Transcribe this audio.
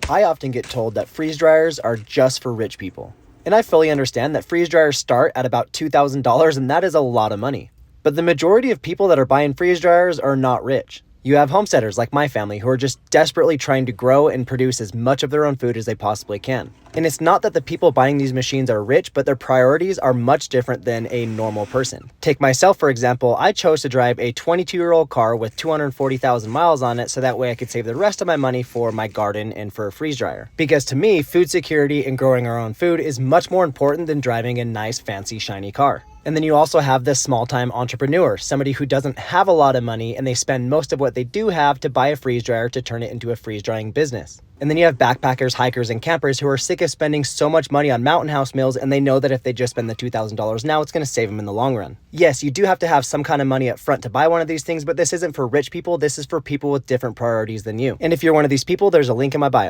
I often get told that freeze dryers are just for rich people. And I fully understand that freeze dryers start at about $2,000, and that is a lot of money. But the majority of people that are buying freeze dryers are not rich. You have homesteaders like my family who are just desperately trying to grow and produce as much of their own food as they possibly can. And it's not that the people buying these machines are rich, but their priorities are much different than a normal person. Take myself, for example. I chose to drive a 22-year-old car with 240,000 miles on it so that way I could save the rest of my money for my garden and for a freeze dryer. Because to me, food security and growing our own food is much more important than driving a nice, fancy, shiny car. And then you also have this small-time entrepreneur, somebody who doesn't have a lot of money and they spend most of what they do have to buy a freeze dryer to turn it into a freeze drying business. And then you have backpackers, hikers, and campers who are sick of spending so much money on Mountain House meals, and they know that if they just spend the $2,000 now, it's going to save them in the long run. Yes, you do have to have some kind of money up front to buy one of these things, but this isn't for rich people. This is for people with different priorities than you. And if you're one of these people, there's a link in my bio.